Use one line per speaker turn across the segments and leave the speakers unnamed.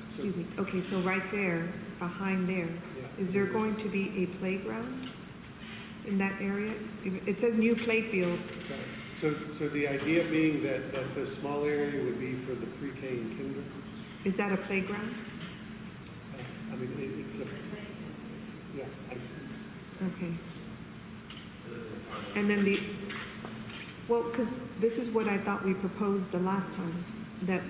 Excuse me. Okay, so right there, behind there, is there going to be a playground in that area? It says new playfield.
So the idea being that the small area would be for the pre-K and kinder?
Is that a playground?
I mean, it's a, yeah.
Okay. And then well, because this is what I thought we proposed the last time, that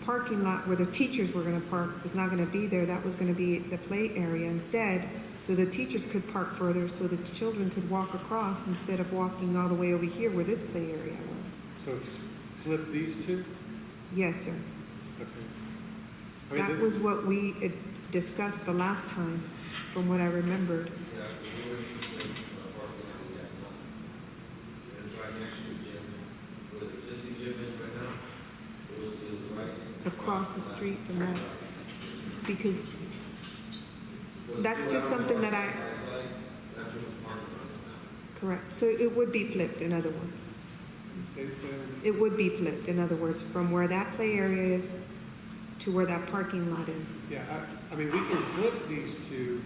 parking lot where the teachers were gonna park was not gonna be there, that was gonna be the play area instead, so the teachers could park further, so the children could walk across instead of walking all the way over here where this play area was.
So flip these two?
Yes, sir.
Okay. I mean,
That was what we had discussed the last time, from what I remembered.
Yeah, we were in the parking lot we have now. And it's right next to the gym. Where the existing gym is right now, it was right.
Across the street from that, because that's just something that
That's where the parking lot is now.
correct, so it would be flipped, in other words.
Same.
It would be flipped, in other words, from where that play area is to where that parking lot is.
Yeah, I mean, we can flip these two.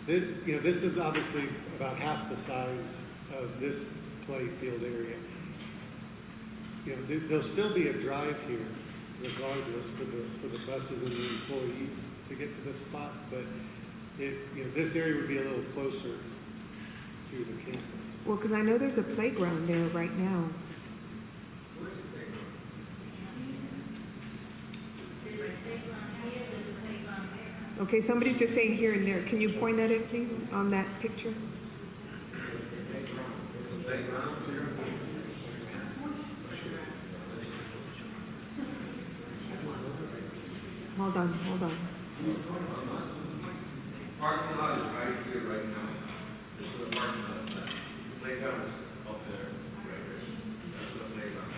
This is obviously about half the size of this play field area. There'll still be a drive here regardless for the buses and the employees to get to this spot, but this area would be a little closer to the campus.
Well, because I know there's a playground there right now.
Where's the playground?
There's a playground here, there's a playground there.
Okay, somebody's just saying here and there. Can you point at it, please, on that picture?
The playground?
Hold on.
Parking lot is right here, right now. This is the parking lot. The playground is up there, right there. That's the playground.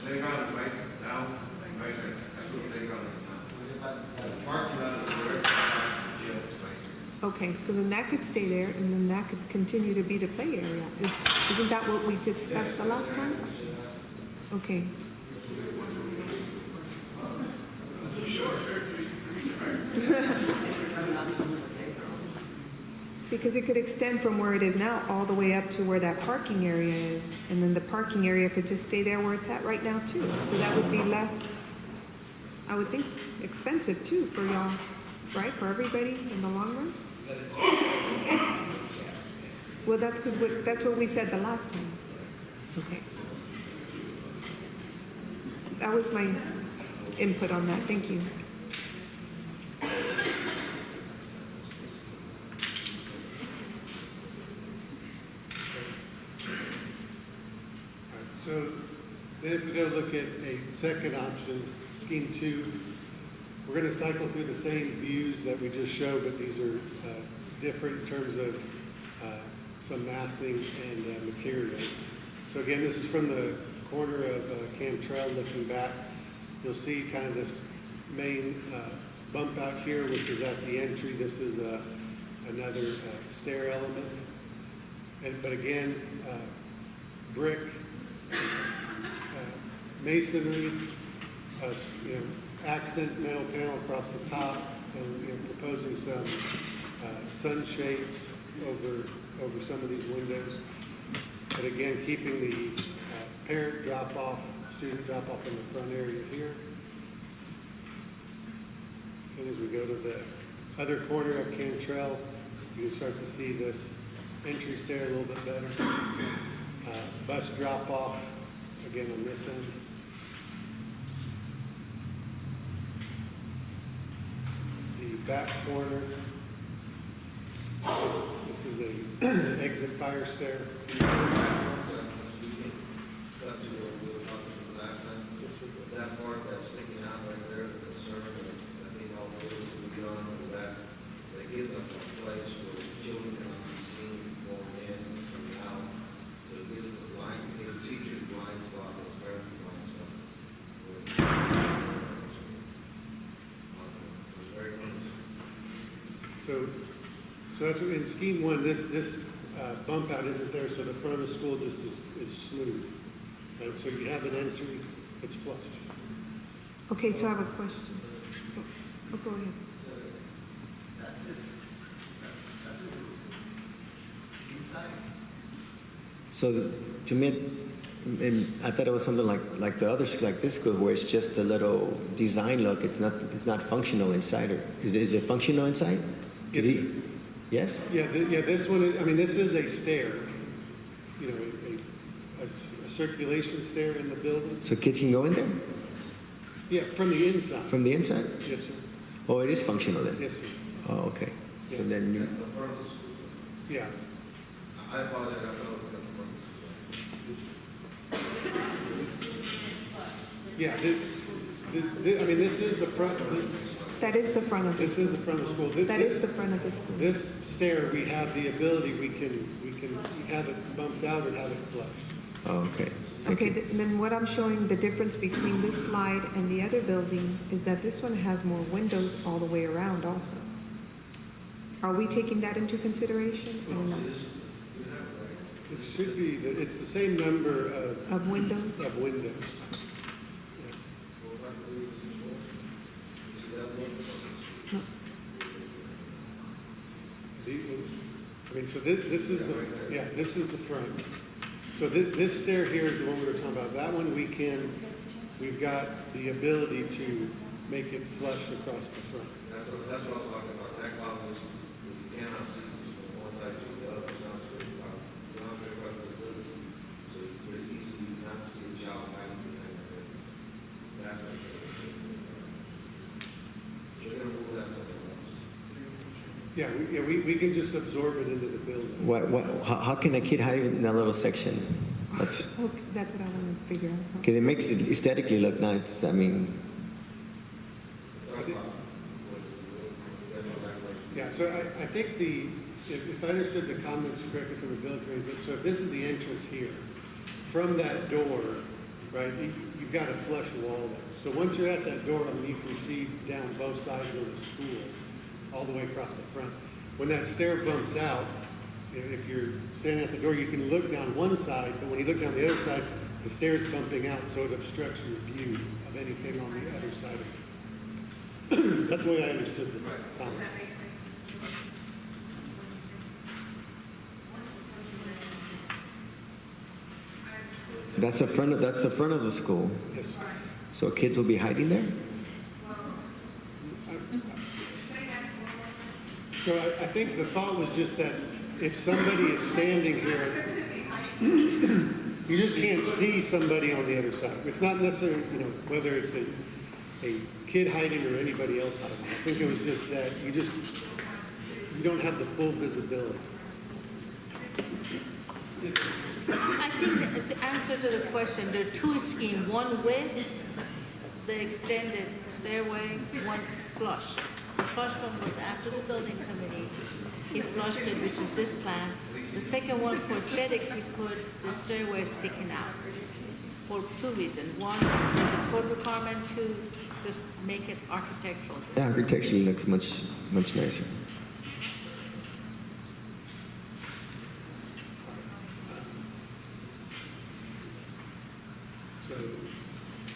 Playground is right now, right there. That's what the playground is now. The parking lot is where the gym is right here.
Okay, so then that could stay there, and then that could continue to be the play area. Isn't that what we discussed the last time? Okay. Because it could extend from where it is now all the way up to where that parking area is. And then the parking area could just stay there where it's at right now too. So that would be less, I would think, expensive too for y'all, right? For everybody in the long run? Well, that's because that's what we said the last time. Okay. That was my input on that. Thank you.
So then if we go look at a second option, scheme 2, we're going to cycle through the same views that we just showed, but these are different in terms of some massing and materials. So again, this is from the corner of Cantrell looking back. You'll see kind of this main bump out here, which is at the entry. This is another stair element. But again, brick, masonry, accent metal panel across the top, and proposing some sunshades over some of these windows. But again, keeping the parent drop-off, student drop-off in the front area here. And as we go to the other corner of Cantrell, you can start to see this entry stair a little bit better. Bus drop-off, again on this end. The back corner, this is a exit fire stair.
That part that's sticking out right there, the concern, I think all those will be on, because that gives them a place where children can be seen going in and coming out. So it gives the blind, it gives teachers blind spot, as parents blind spot. It's very fun.
So that's what, in scheme 1, this bump out isn't there, so the front of the school just is smooth. right? So you have an entry, it's flush.
Okay, so I have a question. Oh, go ahead.
To me, I thought it was something like the others, like this school, where it's just a little design look. It's not functional inside. Or is it functional inside?
Yes,
Is
sir.
it- Yes.
Yeah, this one, I mean, this is a stair, you know, a circulation stair in the building.
So kids can go in there
Yeah, from the inside.
from the inside.
Yes, sir.
Oh, it is functional then.
Yes, sir.
Oh, okay.
Yeah.
So then you,
The front of the school.
Yeah.
I apologize, I don't know what the front of the school.
Yeah, I mean, this is the front,
That is the front of the
this
school.
is the front of the school.
That is the front of the school.
This stair, we have the ability, we can have it bumped out or have it flush.
oh, okay. Thank
Okay,
you.
then what I'm showing, the difference between this slide and the other building is that this one has more windows all the way around also. Are we taking that into consideration or not?
It should be, it's the same number
Of windows?
of windows. Yes.
Well, I believe it's four. You see that one?
I mean, so this is the, yeah, this is the front. So this stair here is the one we were talking about. That one we've got the ability to make it flush across the front.
That's what I was talking about. That causes, you cannot see from one side to the other, it's not straight across, visibility. So you could easily not see a child hiding behind the fence. That's what it is. You're gonna move that somewhere else.
Yeah, we can just absorb it into the building.
How can a kid hide in that little section? That's,
Okay, that's what I want to figure out.
because it makes it aesthetically look nice. I mean,
Yeah, so I think if I understood the comments correctly from the building committee, so if this is the entrance here, from that door, right, you've got a flush wall there. So once you're at that door, I mean, you can see down both sides of the school, all the way across the front. When that stair bumps out, if you're standing at the door, you can look down one side, but when you look down the other side, the stair's bumping out, so it obstructs your view of anything on the other side of it. That's the way I understood the comment.
that's the front of the school.
Yes, sir.
So kids will be hiding there.
So I think the thought was just that if somebody is standing here, you just can't see somebody on the other side. It's not necessarily, whether it's a kid hiding or anybody else hiding. I think it was just that you don't have the full visibility.
I think that the answer to the question, there are two schemes, one with the extended stairway, one flush. The flush one was after the building committee. He flushed it, which is this plan. The second one for aesthetics, he put the stairway sticking out for two reasons. One, there's a code requirement to just make it architectural.
The architecture looks much nicer.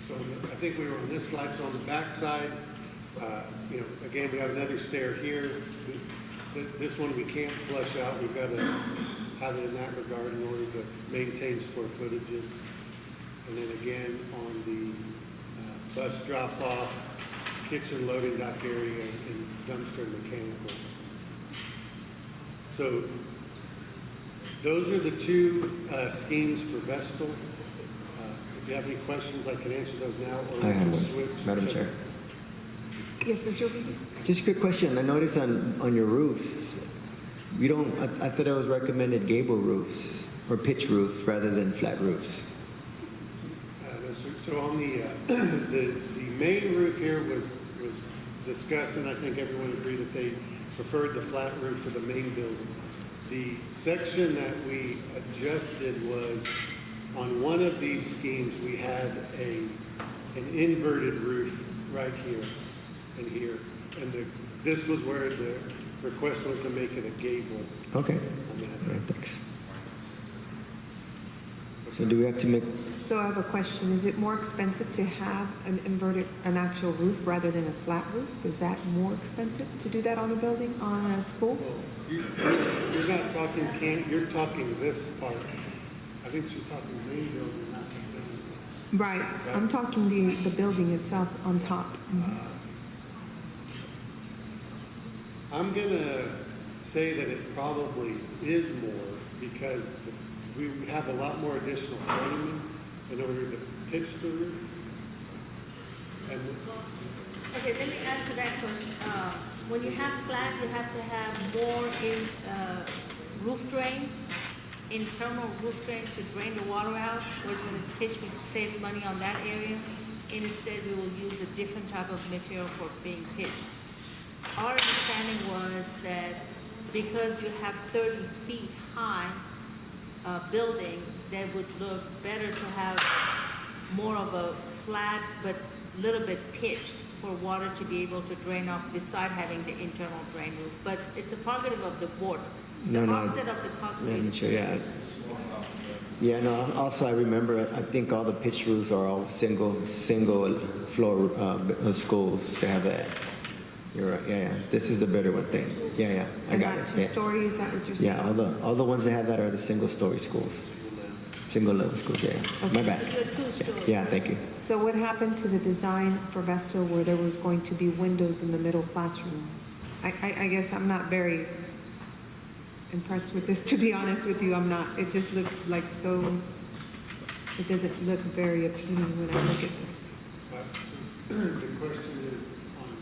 So I think we were on this slide. So on the back side, again, we have another stair here. This one we can't flush out. We've got to have it in that regard in order to maintain square footages. And then again, on the bus drop-off, kitchen loading dock area, and dumpster and mechanical. So those are the two schemes for Vestal. If you have any questions, I can answer those now, or we
I have
can
one,
switch.
Madam
to-
Chair.
Yes, Mr. Rodriguez?
Just a quick question. I noticed on your roofs, you don't. I thought it was recommended gable roofs or pitch roofs rather than flat roofs.
No, so on the the main roof here was discussed, and I think everyone agreed that they preferred the flat roof for the main building. The section that we adjusted was on one of these schemes we had an inverted roof right here and here, and this was where the request was to make it a gable
Okay.
on that.
All right, thanks. So do we have to make,
So I have a question. Is it more expensive to have an actual roof rather than a flat roof? Is that more expensive to do that on a building, on a school?
Well, you're not talking you're talking this part. I think she's talking the main building, not the building.
Right. I'm talking the building itself on top.
I'm gonna say that it probably is more because we have a lot more additional framing in order to pitch the roof. And
Okay, let me answer that question. When you have flat, you have to have more roof drain, internal roof drain to drain the water out, whereas when it's pitched, we save money on that area. Instead, we will use a different type of material for being pitched. Our understanding was that because you have 30 feet high building, that would look better to have more of a flat but little bit pitched for water to be able to drain off beside having the internal drain roof. But it's a prerogative of the board. The
No,
offset of the cost
yeah,
rate
I'm
is
sure, yeah. Yeah, no, also I remember, I think all the pitch roofs are all single floor schools. They have that. You're right, yeah. This is the better one thing. Yeah, I
And
got
not
it.
two
Yeah.
story, is that what you're saying?
Yeah, all the ones that have that are the single story schools. Single level schools, yeah. My bad.
It's your two-story.
Yeah, thank you.
So what happened to the design for Vestal where there was going to be windows in the middle classrooms? I guess I'm not very impressed with this, to be honest with you. I'm not. It just looks like so, it doesn't look very appealing when I look at this.
the question is on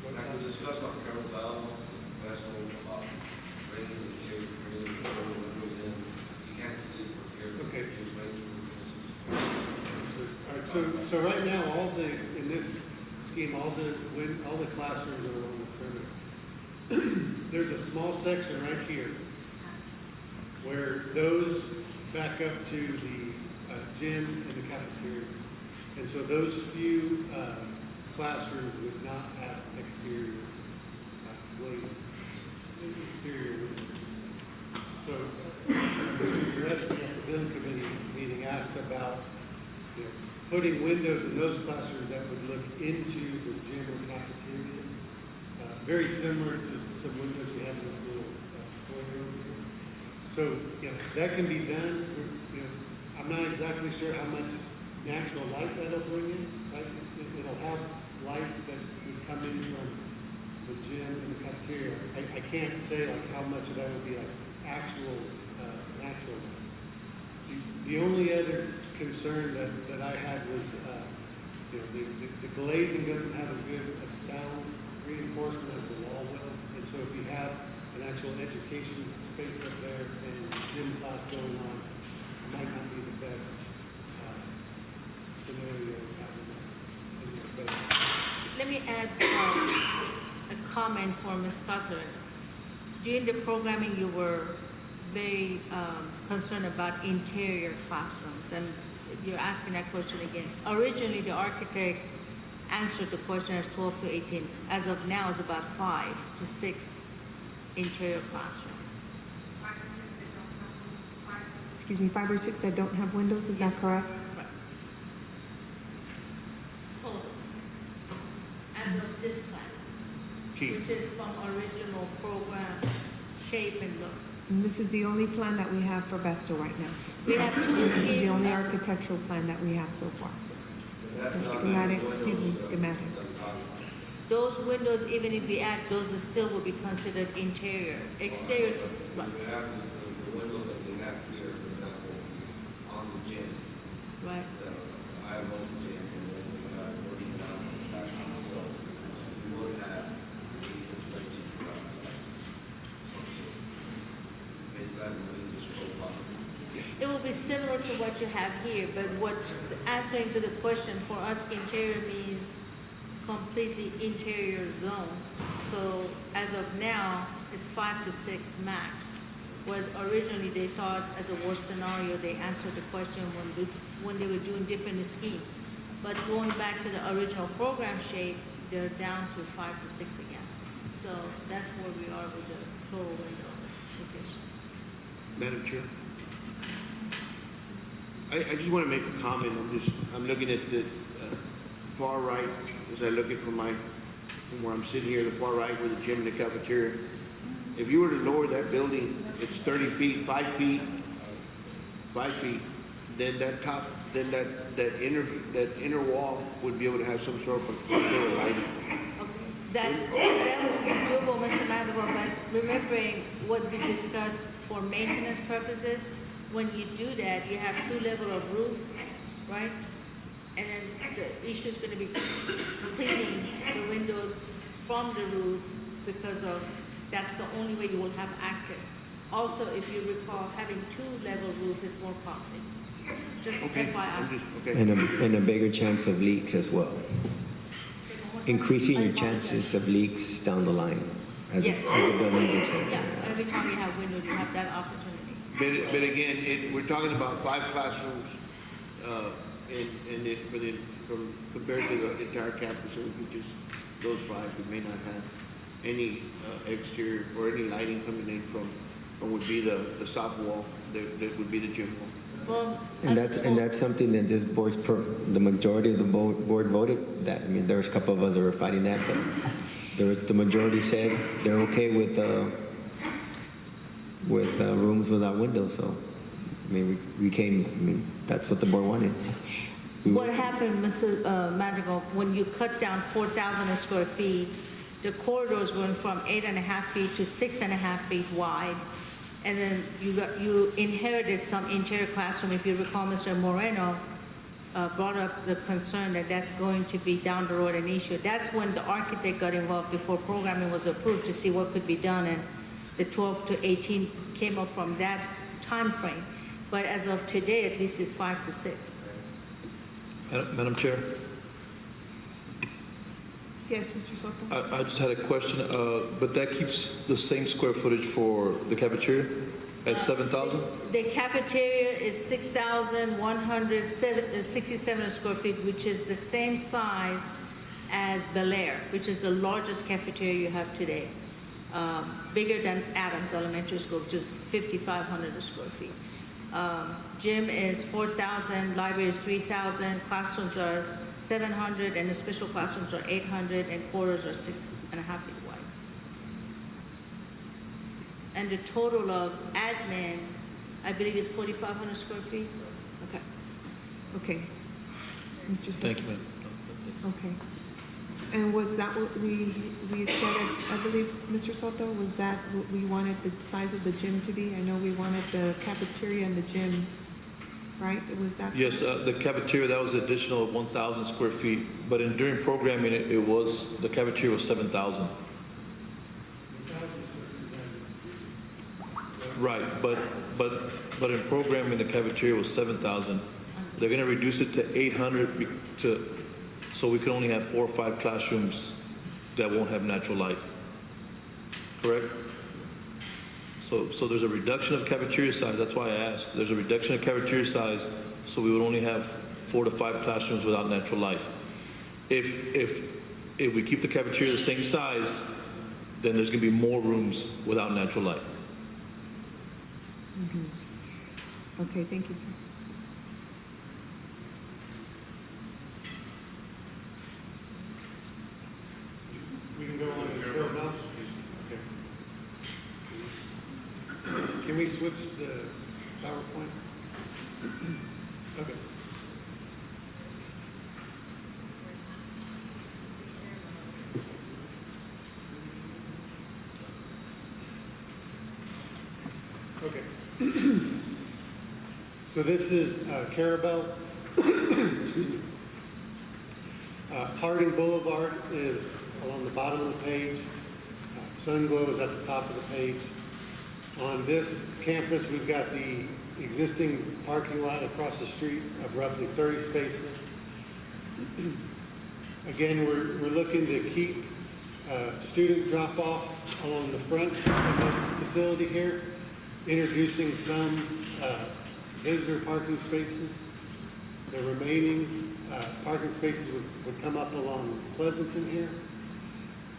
what
Like we discussed on Carol Bell, vessel, bringing the chair, bringing the windows in, you can't see from here.
Okay.
Just make sure
All right, so right now, in this scheme, all the classrooms are on the perimeter. There's a small section right here where those back up to the gym and the cafeteria. And so those few classrooms would not have exterior glazing, exterior windows. So Mr. Gillespie at the building committee meeting asked about putting windows in those classrooms that would look into the gym or cafeteria, very similar to some windows we have in this little foyer over here. So that can be done. I'm not exactly sure how much natural light that'll bring in. Right? It'll have light that would come in from the gym and the cafeteria. I can't say like how much of that would be like actual natural light. The only other concern that I had was, the glazing doesn't have as good of sound reinforcement as the wall will. And so if you have an actual education space up there and gym class going on, it might not be the best scenario. But
Let me add a comment for Ms. Cáceres. During the programming, you were very concerned about interior classrooms, and you're asking that question again. Originally, the architect answered the question as 12 to 18. As of now, it's about 5 to 6 interior classrooms.
Excuse me, 5 or 6 that don't have windows, is that
Yes.
correct?
Right. Total. As of this plan,
Keith.
which is from original program shape and look.
And this is the only plan that we have for Vestal right now.
We have two
This is the
schemes.
only architectural plan that we have so far. Schematic, excuse me, schematic.
Those windows, even if we add, those are still will be considered interior. Exterior, right,
we have to, the windows that we have here, for example, on the gym,
right.
I have one gym, and then we have working out on the classroom, so we would have these installations outside. Make that really just go up.
It will be similar to what you have here, but what, answering to the question, for us, interior means completely interior zone. So as of now, it's 5 to 6 max. Whereas originally they thought as a worst scenario, they answered the question when they were doing different scheme. But going back to the original program shape, they're down to 5 to 6 again. So that's where we are with the total window location.
Madam Chair.
I just want to make a comment. I'm looking at the far right as I look at from where I'm sitting here, the far right where the gym and the cafeteria. If you were to lower that building, it's 30 feet, 5 feet, then that inner wall would be able to have some sort of lighting.
That would be doable, Mr. Madrigal, but remembering what we discussed for maintenance purposes, when you do that, you have 2 levels of roof, right? And then the issue is gonna be cleaning the windows from the roof because that's the only way you will have access. Also, if you recall, having 2-level roof is more costly. Just
Okay,
FYI.
okay.
And a bigger chance of leaks as well. Increasing your chances of leaks down the line as
Yes.
the building gets older.
Yeah, every time you have windows, you have that opportunity.
But again, we're talking about 5 classrooms, compared to the entire campus, it would be just those 5. We may not have any exterior or any lighting coming in from would be the south wall, that would be the gym wall.
Well,
And that's something that this the majority of the board voted that. I mean, there was a couple of us that were fighting that, but the majority said they're okay with rooms without windows. So, I mean, that's what the board wanted.
What happened, Mr. Madrigal, when you cut down 4,000 square feet, the corridors went from 8.5 feet to 6.5 feet wide, and then you inherited some interior classroom. If you recall, Mr. Moreno brought up the concern that that's going to be down the road an issue. That's when the architect got involved before programming was approved to see what could be done, and the 12 to 18 came up from that time frame. But as of today, at least it's 5 to 6.
Madam Chair,
Yes, Mr. Soto?
I just had a question, but that keeps the same square footage for the cafeteria at 7,000?
The cafeteria is 6,167 square feet, which is the same size as Bel Air, which is the largest cafeteria you have today. Bigger than Adams Elementary School, which is 5,500 square feet. Gym is 4,000, library is 3,000, classrooms are 700, and the special classrooms are 800, and quarters are 6.5 feet wide. And the total of admin, I believe, is 4,500 square feet.
Okay. Okay. Mr. Soto?
Thank you, ma'am.
Okay. And was that what we had said, I believe, Mr. Soto, was that what we wanted the size of the gym to be? I know we wanted the cafeteria and the gym, right? Was that?
Yes, the cafeteria, that was additional 1,000 square feet, but during programming, the cafeteria was 7,000. Right, but in programming, the cafeteria was 7,000. They're gonna reduce it to 800 so we can only have 4 or 5 classrooms that won't have natural light. Correct? So there's a reduction of cafeteria size. That's why I asked. There's a reduction of cafeteria size, so we would only have 4 to 5 classrooms without natural light. If we keep the cafeteria the same size, then there's gonna be more rooms without natural light.
Okay, thank you, sir.
We can go on to Carol now? Okay. Can we switch the PowerPoint? Okay. Okay. So this is Carabel. Excuse me. Harding Boulevard is along the bottom of the page. Sunglow is at the top of the page. On this campus, we've got the existing parking lot across the street of roughly 30 spaces. Again, we're looking to keep student drop-off along the front of the facility here, introducing some visitor parking spaces. The remaining parking spaces would come up along Pleasanton here.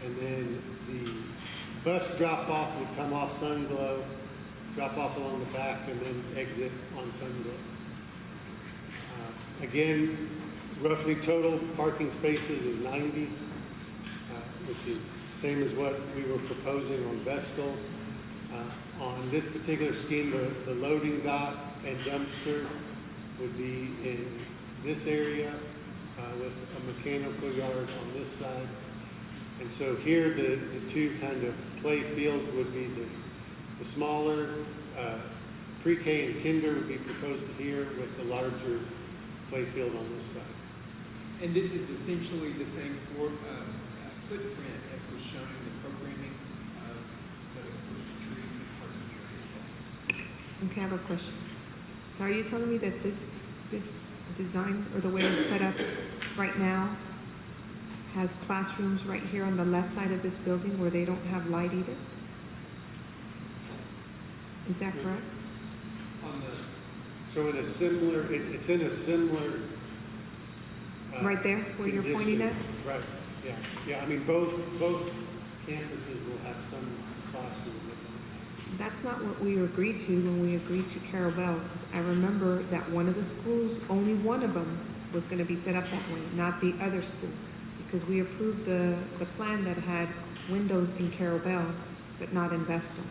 And then the bus drop-off would come off Sunglow, drop off along the back, and then exit on Sunglow. Again, roughly total parking spaces is 90, which is same as what we were proposing on Vestal. On this particular scheme, the loading dock and dumpster would be in this area with a mechanical yard on this side. And so here, the two kind of play fields would be the smaller pre-K and kinder would be proposed here with the larger play field on this side.
And this is essentially the same floor footprint as was shown in the programming, but of course the trees and parking areas.
Okay, I have a question. So are you telling me that this design, or the way it's set up right now, has classrooms right here on the left side of this building where they don't have light either? Is that correct?
On the,
So in a similar, it's in a similar.
Right there, where you're pointing at?
condition. Right, yeah. Yeah, I mean, both campuses will have some classrooms at them.
That's not what we agreed to when we agreed to Carabel, because I remember that one of the schools, only one of them was gonna be set up that way, not the other school. Because we approved the plan that had windows in Carabel, but not in Vestal.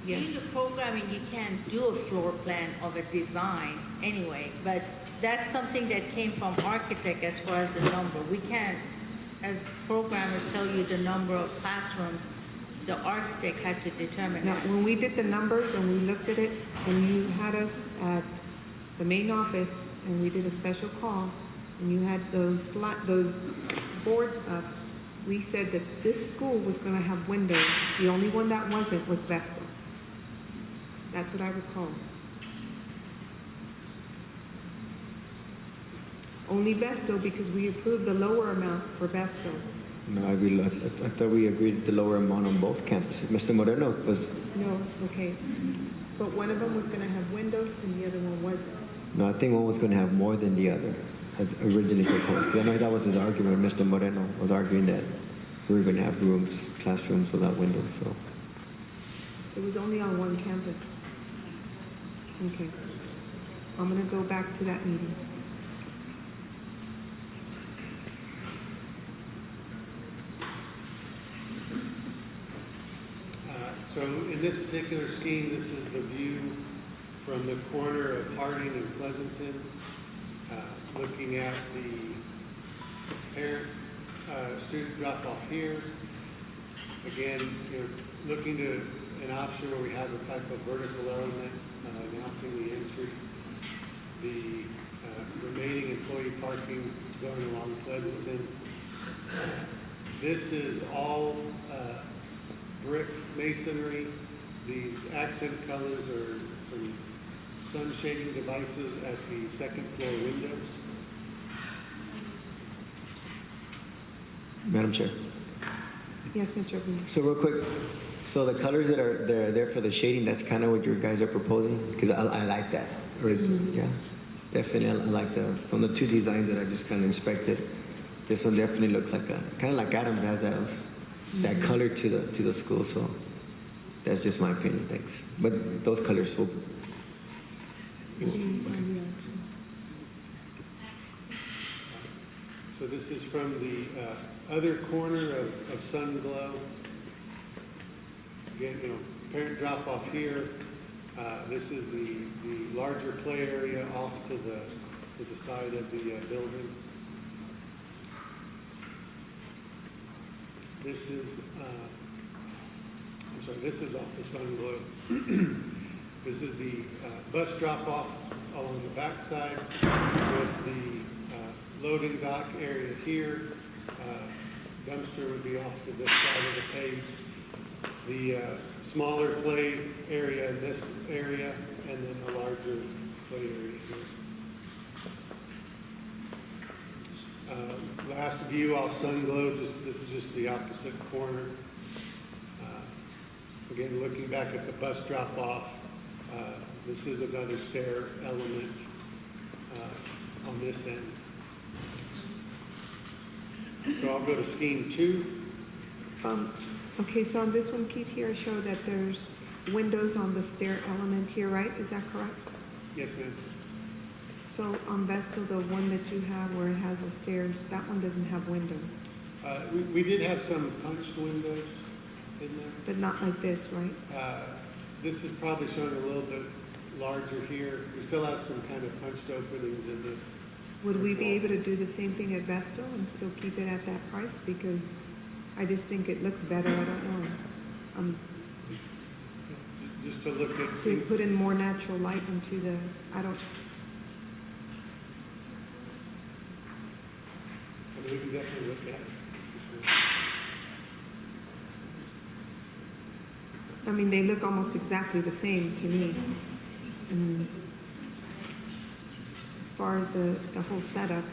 During the programming, you can't do a floor plan of a design anyway, but that's something that came from architect as far as the number. We can't, as programmers, tell you the number of classrooms. The architect had to determine
Now,
that.
when we did the numbers and we looked at it, and you had us at the main office, and we did a special call, and you had those boards up, we said that this school was gonna have windows. The only one that wasn't was Vestal. That's what I recall. Only Vestal, because we approved the lower amount for Vestal.
No, I thought we agreed the lower amount on both campuses. Mr. Moreno was,
No, okay. But one of them was gonna have windows and the other one wasn't.
no, I think one was going to have more than the other, had originally proposed. 'Cause I know that was his argument. Mr. Moreno was arguing that we were going to have rooms, classrooms without windows, so.
It was only on one campus. Okay. I'm gonna go back to that meeting.
So in this particular scheme, this is the view from the corner of Harding and Pleasanton, looking at the parent student drop off here. Again, looking to an option where we have a type of vertical element announcing the entry, the remaining employee parking going along Pleasanton. This is all brick masonry. These accent colors are some sun shading devices at the second floor windows.
Madam Chair.
Yes, Mr. Rodriguez.
So real quick, so the colors that are there for the shading, that's kind of what you guys are proposing? Because I like that. Or is, yeah, definitely I like from the two designs that I just kind of inspected, this one definitely looks like kind of like Adam has that color to the school. So that's just my opinion. Thanks. But those colors will.
So this is from the other corner of Sun Glow. Again, parent drop off here. This is the larger play area off to the side of the building. This is, this is off the Sun Glow. This is the bus drop off along the backside with the loading dock area here. Dumpster would be off to this side of the page. The smaller play area in this area, and then the larger play area here. Last view off Sun Glow, this is just the opposite corner. Again, looking back at the bus drop off, this is another stair element on this end. So I'll go to scheme 2.
Okay, so on this one, Keith, here I show that there's windows on the stair element here, right? Is that correct?
Yes, ma'am.
So on Vestal, the one that you have where it has the stairs, that one doesn't have windows,
We did have some punched windows in there.
but not like this, right?
This is probably showing a little bit larger here. We still have some kind of punched openings in this.
Would we be able to do the same thing at Vestal and still keep it at that price? Because I just think it looks better, I don't know.
Just to look at.
To put in more natural light into the, I don't,
I mean, we can definitely look at it, for sure.
I mean, they look almost exactly the same to me. And as far as the whole setup,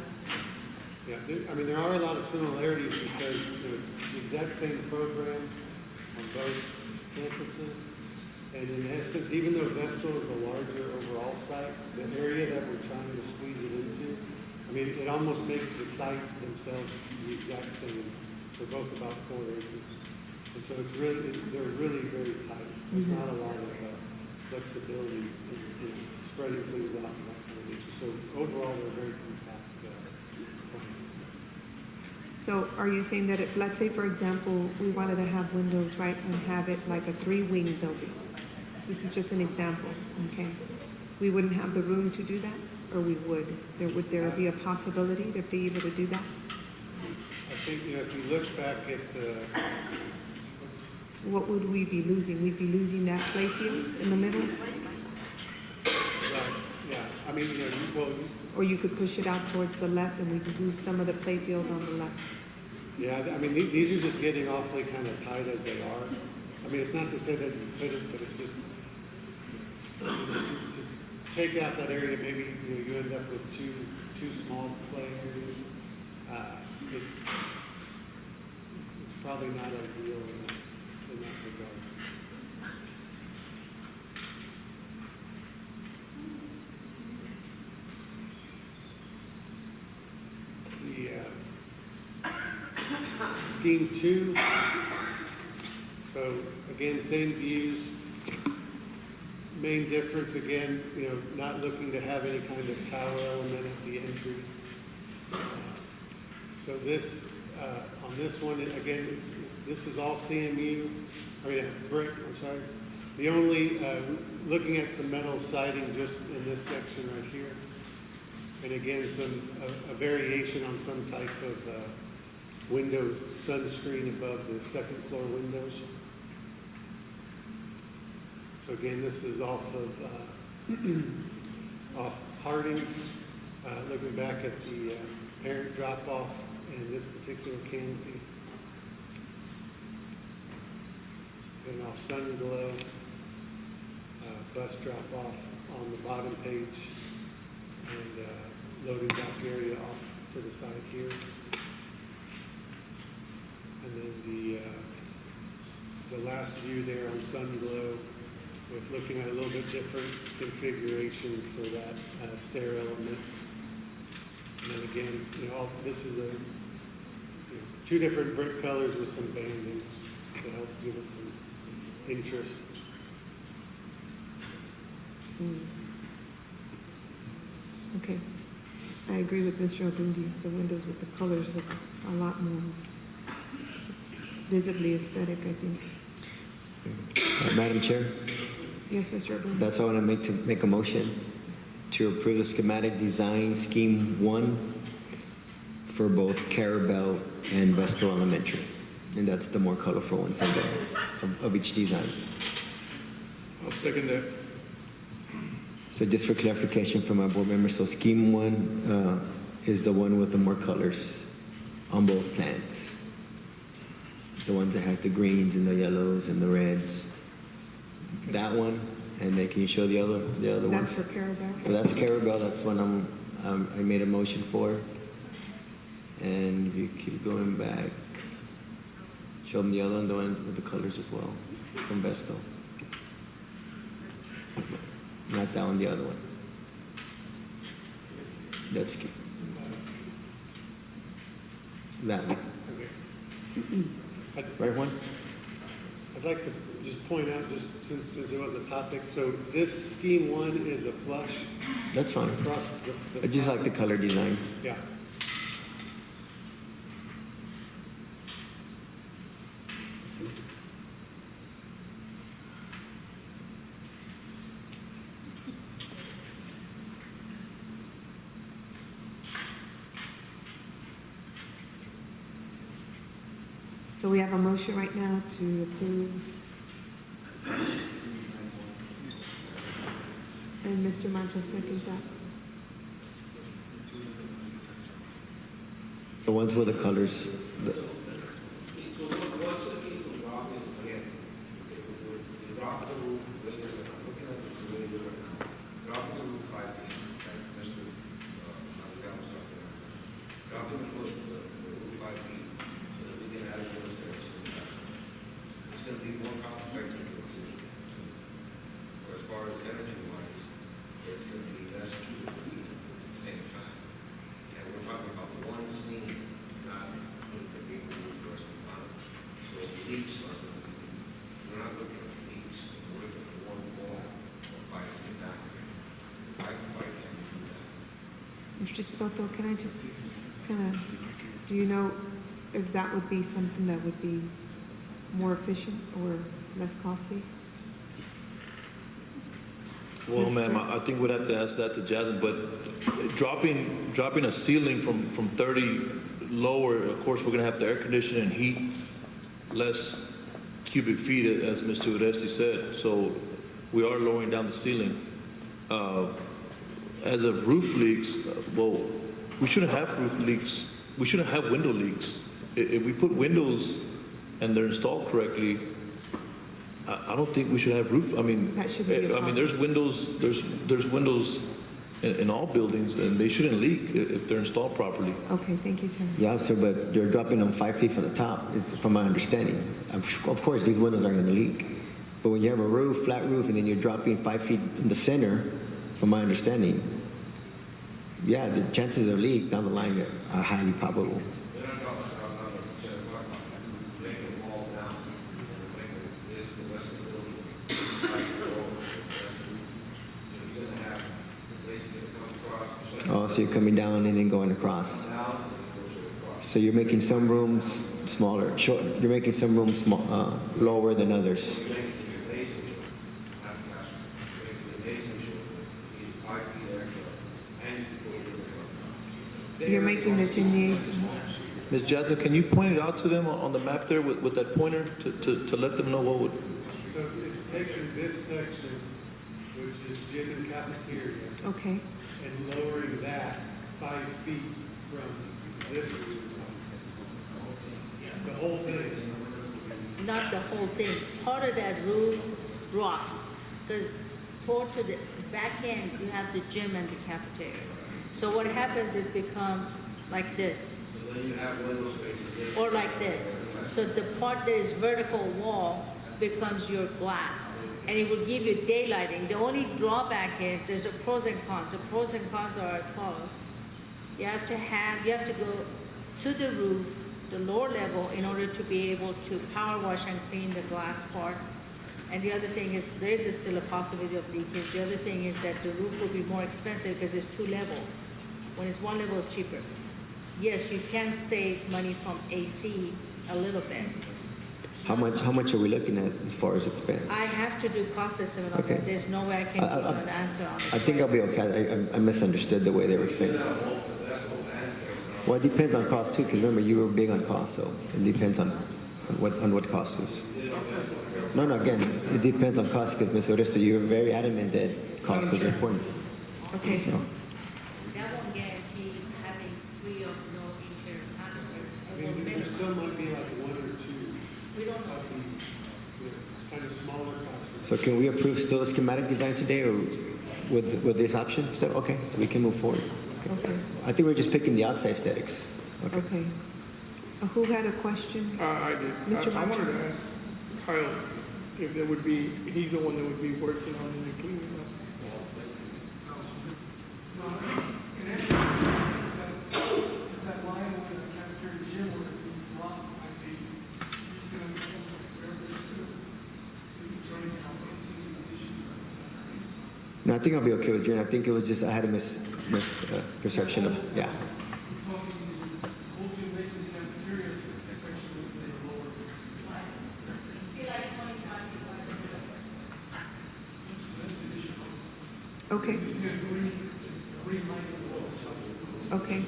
Yeah, I mean, there are a lot of similarities because, you know, it's the exact same program on both campuses. And in essence, even though Vestal is a larger overall site, the area that we're trying to squeeze it into, I mean, it almost makes the sites themselves the exact same. They're both about 4 acres. And so it's really, they're really very tight. There's not a lot of flexibility in spreading things out and that kind of nature. So overall, they're very compact plans.
so are you saying that if, let's say, for example, we wanted to have windows, right, and have it like a 3-wing building? This is just an example, okay? We wouldn't have the room to do that, or we would? Would there be a possibility to be able to do that?
I think, you know, if you look back at the,
What would we be losing? We'd be losing that play field in the middle?
right, yeah, I mean, you know,
Or you could push it out towards the left and we could lose some of the play field on the left?
yeah, I mean, these are just getting awfully kind of tight as they are. I mean, it's not to say that you couldn't, but it's just, to take out that area, maybe, you know, you end up with two small play areas. It's probably not ideal in that regard. The scheme 2. So again, same views. Main difference again, you know, not looking to have any kind of tower element at the entry. So this, on this one, again, this is all CMU, I mean, brick, I'm sorry. The only, looking at some metal siding just in this section right here. And again, a variation on some type of window sunscreen above the second floor windows. So again, this is off Harding. Looking back at the parent drop-off in this particular canopy. Then off Sunglow, bus drop-off on the bottom page, and loading dock area off to the side here. And then the last view there on Sunglow, with looking at a little bit different configuration for that stair element. And then again, you know, this is two different brick colors with some banding to help give it some interest.
Okay. I agree with Mr. Abundis. The windows with the colors look a lot more just visibly aesthetic, I think.
Madam Chair,
Yes, Mr. Abundis?
that's all I want to make a motion to approve the schematic design scheme 1 for both Carabel and Vestal Elementary. And that's the more colorful ones of each design.
I'll second that.
So just for clarification from my board members, so scheme 1 is the one with the more colors on both plans. The one that has the greens and the yellows and the reds. That one, and then can you show the other one?
That's for Carabel?
So that's Carabel, that's one I made a motion for. And if you keep going back, show them the other one, the one with the colors as well, from Vestal. Not that one, the other one. That's that one.
Okay.
Right one?
I I'd like to just point out, just since it was a topic, so this scheme one is a flush
That's fine.
across the.
I just like the color design.
Yeah.
So we have a motion right now to approve. And Mr. Mancha seconds that.
The ones with the colors.
So what's the key to dropping, again, you drop the roof, windows, I'm looking at the windows right now, dropping the roof 5 feet, like Mr. Alcantara starts there. Dropping the roof 5 feet, so that we can add a windows there, so it's gonna be more cost effective to us. So as far as energy wise, it's gonna be less cubic feet at the same time. And we're talking about one scene, not the big roof or on. So leaks are going to be, we're not looking at leaks, we're looking at one wall or 5 feet down. Why can't we do that?
Mr. Soto, can I just kind of, do you know if that would be something that would be more efficient or less costly?
Well, ma'am, I think we'd have to ask that to Jasmine, but dropping a ceiling from 30 lower, of course, we're gonna have to air condition and heat less cubic feet, as Mr. Uresti said, so we are lowering down the ceiling. As of roof leaks, well, we shouldn't have roof leaks, we shouldn't have window leaks. If we put windows and they're installed correctly, I don't think we should have roof, I mean,
That shouldn't be a
I mean,
problem.
there's windows in all buildings, and they shouldn't leak if they're installed properly.
Okay, thank you, sir.
Yeah, sir, but they're dropping them 5 feet from the top, from my understanding. Of course, these windows aren't going to leak. But when you have a roof, flat roof, and then you're dropping 5 feet in the center, from my understanding, yeah, the chances of leak down the line are highly probable.
We're not talking about another percent, we're talking about breaking them all down, and making this the rest of the building. Like, the rest of the- So you're gonna have places that come across,
Oh, so you're coming down and then going across.
down, and then goes across.
So you're making some rooms smaller, short, you're making some rooms lower than others.
Making the gymnasium short, not the classroom. Making the gymnasium short, is 5 feet extra, and you go to the front.
You're making the gymnasium.
Ms. Jasmine, can you point it out to them on the map there with that pointer to let them know what would,
So it's taking this section, which is gym and cafeteria,
Okay,
and lowering that 5 feet from this roof. The whole thing.
Not the whole thing. Part of that roof drops, because toward to the back end, you have the gym and the cafeteria. So what happens is becomes like this,
So then you have window spaces.
or like this. So the part that is vertical wall becomes your glass, and it will give you daylighting. The only drawback is there's a pros and cons. The pros and cons are as follows. You have to go to the roof, the lower level, in order to be able to power wash and clean the glass part. And the other thing is, there is still a possibility of leakage. The other thing is that the roof will be more expensive because it's 2 level. When it's 1 level, it's cheaper. Yes, you can save money from AC a little bit.
How much are we looking at as far as expense?
I have to do cost estimate on
Okay.
that. There's no way I can give you an answer on it.
I think I'll be okay. I misunderstood the way they were explaining. Well, it depends on cost too, because remember, you were big on cost, so it depends on what cost is. No, again, it depends on cost, because Ms. Oresta, you were very adamant that cost was important.
okay.
So,
That won't guarantee having free of no interior concert.
I mean, there still might be like 1 or 2
We don't know.
of the kind of smaller classrooms.
so can we approve still the schematic design today, or with this option? So, okay, so we can move forward.
Okay,
I think we're just picking the outside aesthetics. Okay.
okay. Who had a question?
I did.
Mr.
I wanted
Mancha.
to ask Kyle if there would be, he's the one that would be working on the cleaning up.
That line where the cafeteria gym where it dropped, I think, just gonna become like very soon.
No, I think I'll be okay with June. I think it was just, I had a perception of, yeah.
We're talking the cold gym based in the cafeteria section in the lower flat.
Okay. Okay.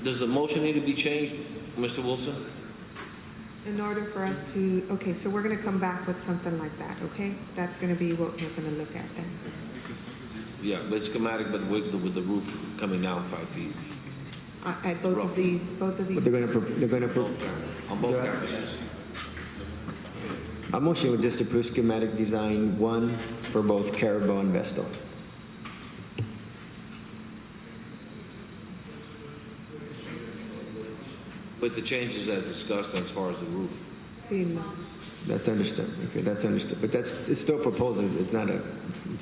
Does the motion need to be changed, Mr. Wilson?
In order for us to, okay, so we're gonna come back with something like that, okay? That's gonna be what we're gonna look at then.
Yeah, but schematic, but with the roof coming down 5 feet.
At both of
Roughly.
these,
But they're gonna,
On both
Yeah.
campuses.
I'm motion with just approve schematic design 1 for both Carabao and Vestal.
With the changes as discussed as far as the roof.
being,
That's understood. Okay, that's understood. But it's still a proposal. It's not a,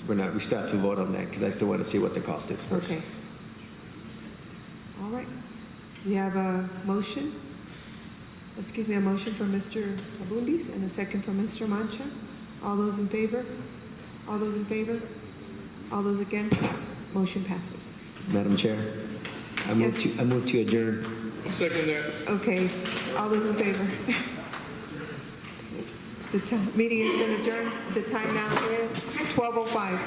we still have to vote on that because I still want to see what the cost is first.
okay. All right. We have a motion. Excuse me, a motion from Mr. Abundis and a second from Mr. Mancha. All those in favor? All those in favor? All those against? Motion passes.
Madam Chair, I move
Yes.
I move to adjourn.
Second that.
Okay, all those in favor? The meeting has been adjourned. The time now is 12:05.